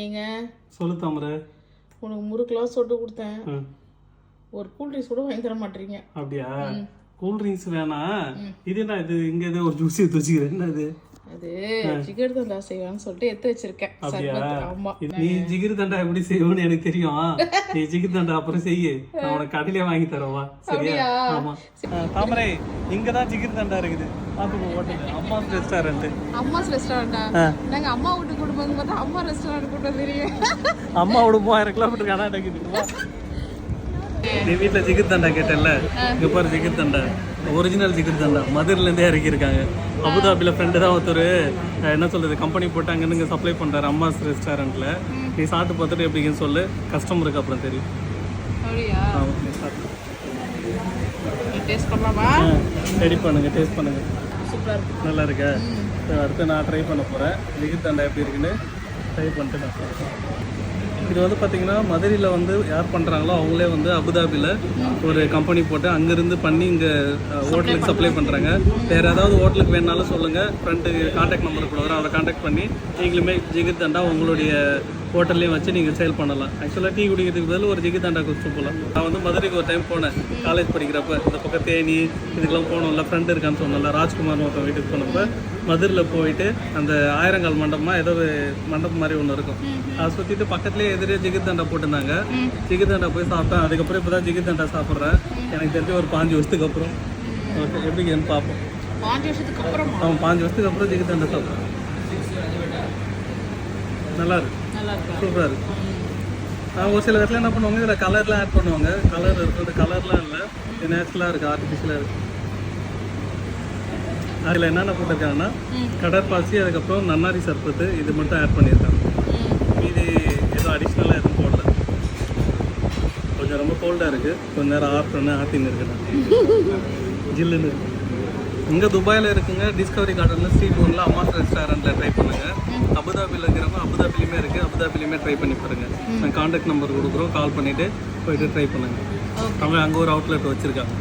ஏங்க சொல்லு தாமரை. உனக்கு முறுக்கெல்லாம் சொட்டு கொடுத்தேன், ஒரு கூல் ட்ரிங்க்ஸ் கூட வாங்கி தர மாட்டீங்க. அப்படியா? கூல் ட்ரிங்க்ஸ் வேணாம். இது என்ன இது? இங்க ஏதோ ஒரு ஜூஸ் எடுத்து வச்சுக்கிறேன். என்ன அது? அது ஜிகர் தண்டா செய்வான்னு சொல்லிட்டு எடுத்து வச்சிருக்கேன். ஆமா, நீ ஜிகிர் தண்டா எப்படி செய்வோன்னு எனக்கு தெரியும். நீ ஜிகிர் தண்டா அப்புறம் செய்ய, நான் உனக்கு கடையிலே வாங்கி தரவா? சரியா? ஆமா தாமரை, இங்கதான் ஜிகிர் தண்டா இருக்குது. அம்மாஸ் ரெஸ்டாரண்ட். அம்மாஸ் ரெஸ்டாரண்டா? நாங்க அம்மா வீட்டு குடும்பம் பார்த்தா அம்மா ரெஸ்டாரண்ட் கூட்டம் தெரியும். அம்மா வீடு 3000 கிலோமீட்டர் கர்நாடகா. நீ வீட்டுல ஜிகிர் தண்டா கேட்டல, இங்க பாரு ஜிகிர் தண்டா, ஒரிஜினல் ஜிகிர் தண்டா மதுரையில இருந்தே இறக்கியிருக்காங்க. அபுதாபில ஃப்ரெண்டு தான் ஒருத்தர் என்ன சொல்றது கம்பெனி போட்டு அங்கன்னு இங்கே சப்ளை பண்றாரு அம்மாஸ் ரெஸ்டாரண்ட்ல. நீ சாப்பிட்டு பார்த்துட்டு எப்படின்னு சொல்லு, கஸ்டமருக்கு அப்புறம் தெரியும். டேஸ்ட் பண்ணலாமா? ரெடி பண்ணுங்க, டேஸ்ட் பண்ணுங்க. சூப்பரா இருக்கு. நல்லா இருக்கா? அடுத்து நான் ட்ரை பண்ண போறேன். ஜிகிர் தண்டா எப்படி இருக்குன்னு ட்ரை பண்ணிட்டு நான் சொல்றேன். இது வந்து பார்த்தீங்கன்னா மதுரையில் வந்து யார் பண்ணுறாங்களோ அவங்களே வந்து அபுதாபியில் ஒரு கம்பெனி போட்டு அங்கேருந்து பண்ணி இங்கே ஹோட்டலுக்கு சப்ளை பண்ணுறாங்க. வேறு ஏதாவது ஹோட்டலுக்கு வேணாலும் சொல்லுங்கள், ஃப்ரெண்டு கான்டாக்ட் நம்பர் கொடுக்குறோம், அவரை கான்டாக்ட் பண்ணி நீங்களுமே ஜிகிர் தண்டா உங்களுடைய ஹோட்டல்லையும் வச்சு நீங்கள் சேல் பண்ணலாம். ஆக்சுவலாக டீ குடிக்கிறதுக்கு பதில் ஒரு ஜிகிர் தண்டா குடிச்சு போகலாம். நான் வந்து மதுரைக்கு ஒரு டைம் போனேன் காலேஜ் படிக்கிறப்ப. இந்த பக்கம் தேனி இதுக்கெல்லாம் போனோம்ல, ஃப்ரெண்டு இருக்கான்னு சொன்னல, ராஜ்குமார் ஒருத்தன் வீட்டுக்கு போனப்போ மதுரையில் போயிட்டு அந்த ஆயிரங்கால் மண்டபமாக ஏதோ ஒரு மண்டபம் மாதிரி ஒன்று இருக்கும், அதை சுற்றிட்டு பக்கத்துலேயே எதிரே ஜிகிர் தண்டா போட்டிருந்தாங்க. ஜிகிர் தண்டா போய் சாப்பிட்டேன். அதுக்கப்புறம் இப்போ தான் ஜிகிர் தண்டா சாப்பிட்றேன். எனக்கு தெரிஞ்ச ஒரு 5 வருஷத்துக்கு அப்புறம். ஓகே, எப்படின்னு பார்ப்போம். 5 வருஷத்துக்கு அப்புறம்? ஆமாம், 5 வருஷத்துக்கு அப்புறம் ஜிகிர் தண்டா சாப்பிட்றேன். நல்லா இருக்கு, சூப்பராக இருக்குது. ஒரு சில இடத்துல என்ன பண்ணுவாங்க, இதில் கலர்லாம் ஆட் பண்ணுவாங்க. கலர் இருக்குது, கலர்லாம் இல்லை, இது நேச்சுரலாக இருக்குது, ஆர்டிஃபிஷியலாக இருக்குது. அதில் என்னென்ன போட்டிருக்காங்கன்னா கடற்பாசி, அதுக்கப்புறம் நன்னாரி சர்பத்து, இது மட்டும் ஆட் பண்ணியிருக்காங்க. இது ஏதோ அடிஷ்னலாக எதுவும் போடல. கொஞ்சம் ரொம்ப கோல்டாக இருக்குது, கொஞ்சம் நேரம் ஆஃப் பண்ணி ஆற்றின்னு இருக்குண்ணா, ஜில்லுன்னு இருக்குது. இங்கே துபாயில் இருக்குங்க, டிஸ்கவரி கார்டனில் ஸ்ட்ரீட் ஒன்றில் அம்மாஸ் ரெஸ்டாரண்ட்டில் ட்ரை பண்ணுங்கள். அபுதாபியில் இருக்கிறவங்க அபுதாபிலையுமே இருக்குது, அபுதாபிலையுமே ட்ரை பண்ணி பாருங்கள். நான் கான்டாக்ட் நம்பர் கொடுக்குறோம், கால் பண்ணிவிட்டு போயிட்டு ட்ரை பண்ணுங்கள். அவங்க அங்கே ஒரு அவுட்லெட் வச்சுருக்காங்க.